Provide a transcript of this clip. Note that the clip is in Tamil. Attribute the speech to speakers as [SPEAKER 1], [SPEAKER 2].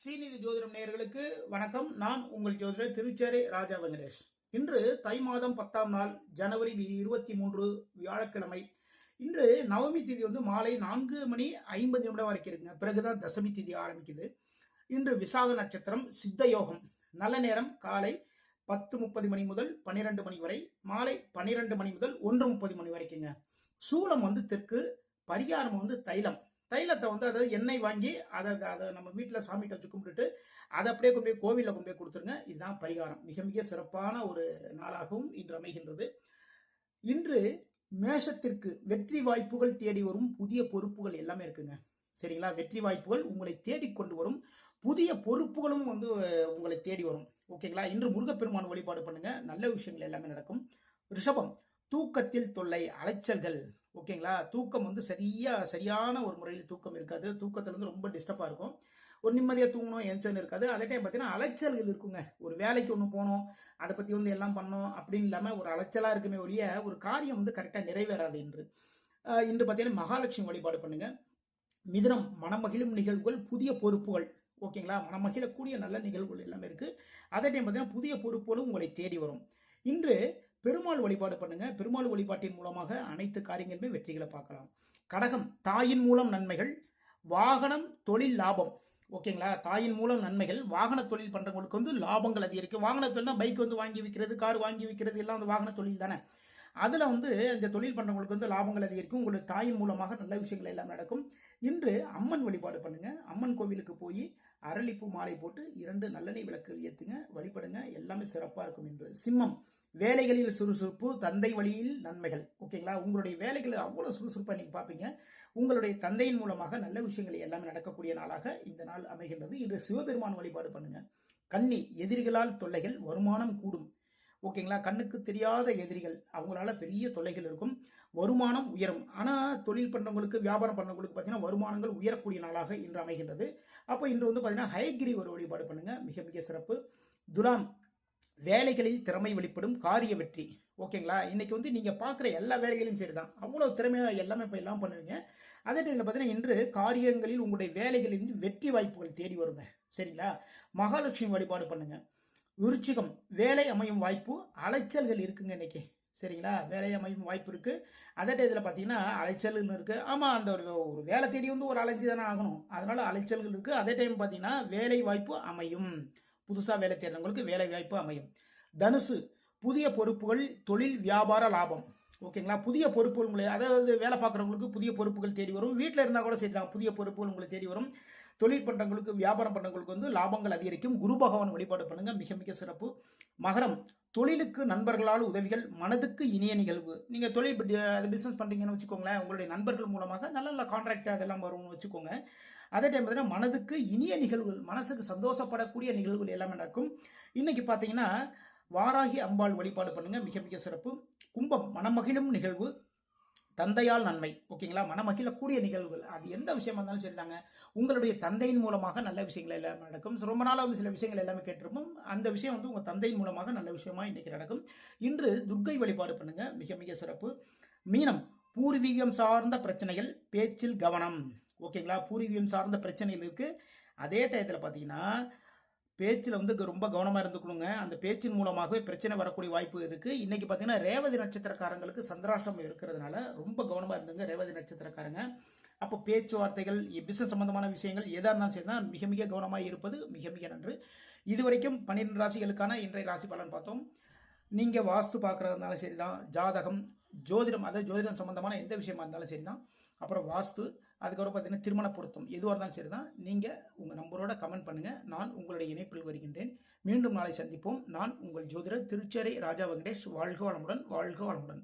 [SPEAKER 1] ஸ்ரீநிதி ஜோதிடம் நேயர்களுக்கு வணக்கம். நான் உங்கள் ஜோதிடர் திருச்சேரை ராஜா வெங்கடேஷ். இன்று தை மாதம் 10ஆம் நாள் ஜனவரி 23 வியாழக்கிழமை. இன்று நவமி திதி மாலை 4:50 வரைக்கும் இருக்குங்க. பிறகுதான் தசமி திதி ஆரம்பிக்குது. இன்று விசாக நட்சத்திரம், சித்த யோகம். நல்ல நேரம் காலை 10:30 மணி முதல் 12 மணி வரை, மாலை 12 மணி முதல் 1:30 மணி வரைக்குங்க. சூலம் தெற்கு, பரிகாரம் தைலம். தைலத்தை அதாவது எண்ணெய் வாங்கி அதை நம்ம வீட்டில் சாமிகிட்ட வச்சு கும்பிட்டுட்டு அதை அப்படியே கொண்டு போய் கோவிலில் கொண்டு போய் கொடுத்துருங்க. இதுதான் பரிகாரம். மிக மிக சிறப்பான ஒரு நாளாகவும் இன்று அமைகின்றது. இன்று மேஷத்திற்கு வெற்றி வாய்ப்புகள் தேடி வரும், புதிய பொறுப்புகள் எல்லாமே இருக்குங்க. சரிங்களா? வெற்றி வாய்ப்புகள் உங்களை தேடிக்கொண்டு வரும், புதிய பொறுப்புகளும் உங்களை தேடி வரும். ஓகேங்களா? இன்று முருகப்பெருமான் வழிபாடு பண்ணுங்க, நல்ல விஷயங்கள் எல்லாமே நடக்கும். ரிஷபம், தூக்கத்தில் தொல்லை, அலைச்சல்கள். ஓகேங்களா? தூக்கம் சரியான ஒரு முறையில் தூக்கம் இருக்காது. தூக்கத்துல ரொம்ப டிஸ்டர்பா இருக்கும். ஒரு நிம்மதியாக தூங்கணும் எந்திரிச்சோன்னு இருக்காது. அதே டைம் பார்த்தீங்கன்னா அலைச்சல்கள் இருக்குங்க. ஒரு வேலைக்கு ஒன்று போகணும், அதை பற்றி எல்லாம் பண்ணணும் அப்படின்னு இல்லாமல் ஒரு அலைச்சலாக இருக்குமே ஒழிய ஒரு காரியம் கரெக்டாக நிறைவேறாது. இன்று பார்த்தீங்கன்னா மகாலட்சுமி வழிபாடு பண்ணுங்க. மிதுனம், மனமகிழும் நிகழ்வுகள், புதிய பொறுப்புகள். ஓகேங்களா? மனமகிழக்கூடிய நல்ல நிகழ்வுகள் எல்லாமே இருக்கு. அதே டைம் பார்த்தீங்கன்னா புதிய பொறுப்புகளும் உங்களை தேடி வரும். இன்று பெருமாள் வழிபாடு பண்ணுங்க. பெருமாள் வழிபாட்டின் மூலமாக அனைத்து காரியங்களுமே வெற்றிகளை பார்க்கலாம். கடகம், தாயின் மூலம் நன்மைகள், வாகனம், தொழில் லாபம். ஓகேங்களா? தாயின் மூலம் நன்மைகள், வாகன தொழில் பண்றவங்களுக்கு லாபங்கள் அதிகரிக்கும். வாகன தொழில்னா பைக் வாங்கி விற்கிறது, கார் வாங்கி விற்கிறது எல்லாம் வாகன தொழில் தானே. அதுல இந்த தொழில் பண்றவங்களுக்கு லாபங்கள் அதிகரிக்கும். உங்களுக்கு தாயின் மூலமாக நல்ல விஷயங்கள் எல்லாம் நடக்கும். இன்று அம்மன் வழிபாடு பண்ணுங்க. அம்மன் கோவிலுக்கு போய் அரளிப்பூ மாலை போட்டு 2 நல்லெண்ணெய் விளக்குகள் ஏத்துங்க, வழிபடுங்க. எல்லாமே சிறப்பா இருக்கும். இன்று சிம்மம், வேலைகளில் சுறுசுறுப்பு, தந்தை வழியில் நன்மைகள். ஓகேங்களா? உங்களுடைய வேலைகள் அவ்வளவு சுறுசுறுப்பா நீங்க பார்ப்பீங்க. உங்களுடைய தந்தையின் மூலமாக நல்ல விஷயங்கள் எல்லாமே நடக்கக்கூடிய நாளாக இந்த நாள் அமைகின்றது. இன்று சிவபெருமான் வழிபாடு பண்ணுங்க. கன்னி, எதிரிகளால் தொல்லைகள், வருமானம் கூடும். ஓகேங்களா? கண்ணுக்கு தெரியாத எதிரிகள், அவங்களால பெரிய தொல்லைகள் இருக்கும். வருமானம் உயரும். ஆனால் தொழில் பண்ணுறவங்களுக்கு, வியாபாரம் பண்ணுறவங்களுக்கு பார்த்தீங்கன்னா வருமானங்கள் உயரக்கூடிய நாளாக இன்று அமைகின்றது. அப்போ இன்று பார்த்தீங்கன்னா ஹயகிரி ஒரு வழிபாடு பண்ணுங்க, மிக மிக சிறப்பு. துலாம், வேலைகளில் திறமை வெளிப்படும், காரிய வெற்றி. ஓகேங்களா? இன்னைக்கு நீங்க பார்க்குற எல்லா வேலைகளையும் சரிதான், அவ்வளோ திறமையாக எல்லாமே இப்போ எல்லாம் பண்ணுவீங்க. அதே டைமில் பார்த்தீங்கன்னா இன்று காரியங்களில் உங்களுடைய வேலைகளில் வெற்றி வாய்ப்புகள் தேடி வருங்க. சரிங்களா? மகாலட்சுமி வழிபாடு பண்ணுங்க. விருச்சிகம், வேலை அமையும் வாய்ப்பு, அலைச்சல்கள் இருக்குங்க இன்னைக்கு. சரிங்களா? வேலை அமையும் வாய்ப்பு இருக்கு. அதே இதில் பார்த்தீங்கன்னா அலைச்சல்கள் இருக்கு. ஆமாம், அந்த ஒரு வேலை தேடி ஒரு அலைஞ்சு தானே ஆகணும், அதனால அலைச்சல்கள் இருக்கு. அதே டைம் பார்த்தீங்கன்னா வேலை வாய்ப்பு அமையும். புதுசாக வேலை தேடுறவங்களுக்கு வேலை வாய்ப்பு அமையும். தனுசு, புதிய பொறுப்புகள், தொழில் வியாபார லாபம். ஓகேங்களா? புதிய பொறுப்புகள் உங்களை, அதாவது வேலை பார்க்குறவங்களுக்கு புதிய பொறுப்புகள் தேடி வரும். வீட்டில் இருந்தால் கூட சரிதான், புதிய பொறுப்புகள் உங்களை தேடி வரும். தொழில் பண்ணுறவங்களுக்கு, வியாபாரம் பண்ணுறவங்களுக்கு லாபங்கள் அதிகரிக்கும். குரு பகவான் வழிபாடு பண்ணுங்க, மிக மிக சிறப்பு. மகரம், தொழிலுக்கு நண்பர்களால் உதவிகள், மனதுக்கு இனிய நிகழ்வு. நீங்கள் தொழில் பிஸ்னஸ் பண்ணுறீங்கன்னு வச்சுக்கோங்களேன், உங்களுடைய நண்பர்கள் மூலமாக நல்ல நல்ல கான்ட்ராக்ட் அதெல்லாம் வரும்னு வச்சுக்கோங்க. அதே டைம் பார்த்தீங்கன்னா மனதுக்கு இனிய நிகழ்வுகள், மனசுக்கு சந்தோஷப்படக்கூடிய நிகழ்வுகள் எல்லாமே நடக்கும். இன்னைக்கு பார்த்தீங்கன்னா வாராகி அம்பாள் வழிபாடு பண்ணுங்க, மிக மிக சிறப்பு. கும்பம், மனமகிழும் நிகழ்வு, தந்தையால் நன்மை. ஓகேங்களா? மனமகிழக்கூடிய நிகழ்வுகள், அது எந்த விஷயமா இருந்தாலும் சரிதாங்க. உங்களுடைய தந்தையின் மூலமாக நல்ல விஷயங்கள் எல்லாமே நடக்கும். ரொம்ப நாளாக சில விஷயங்கள் எல்லாமே கேட்டிருப்போம். அந்த விஷயம் உங்க தந்தையின் மூலமாக நல்ல விஷயமா இன்னைக்கு நடக்கும். இன்று துர்க்கை வழிபாடு பண்ணுங்க, மிக மிக சிறப்பு. மீனம், பூர்வீகம் சார்ந்த பிரச்சனைகள், பேச்சில் கவனம். ஓகேங்களா? பூர்வீகம் சார்ந்த பிரச்சனைகள் இருக்கு. அதே டயத்தில் பார்த்தீங்கன்னா பேச்சில் ரொம்ப கவனமாக இருந்துக்கணுங்க. அந்த பேச்சின் மூலமாகவே பிரச்சனை வரக்கூடிய வாய்ப்பு இருக்கு. இன்னைக்கு பார்த்தீங்கன்னா ரேவதி நட்சத்திரக்காரங்களுக்கு சந்திராஷ்டமம் இருக்கிறதுனால ரொம்ப கவனமாக இருந்துங்க ரேவதி நட்சத்திரக்காரங்க. அப்போ பேச்சுவார்த்தைகள், பிசினஸ் சம்பந்தமான விஷயங்கள் எதாக இருந்தாலும் சரி தான், மிக மிக கவனமாக இருப்பது மிக மிக நன்று. இதுவரைக்கும் 12 ராசிகளுக்கான இன்றைய ராசி பலன் பார்த்தோம். நீங்கள் வாஸ்து பார்க்குறதுனாலும் சரி தான், ஜாதகம், ஜோதிடம், அதாவது ஜோதிடம் சம்பந்தமான எந்த விஷயமா இருந்தாலும் சரி தான், அப்புறம் வாஸ்து, அதுக்கப்புறம் பார்த்தீங்கன்னா திருமண பொருத்தம், எதுவாக இருந்தாலும் சரி தான், நீங்கள் உங்கள் நம்பரோட கமெண்ட் பண்ணுங்கள். நான் உங்களுடைய இணைப்பில் வருகின்றேன். மீண்டும் நாளை சந்திப்போம். நான் உங்கள் ஜோதிடர் திருச்சேரை ராஜா வெங்கடேஷ். வாழ்க வளமுடன், வாழ்க வளமுடன்.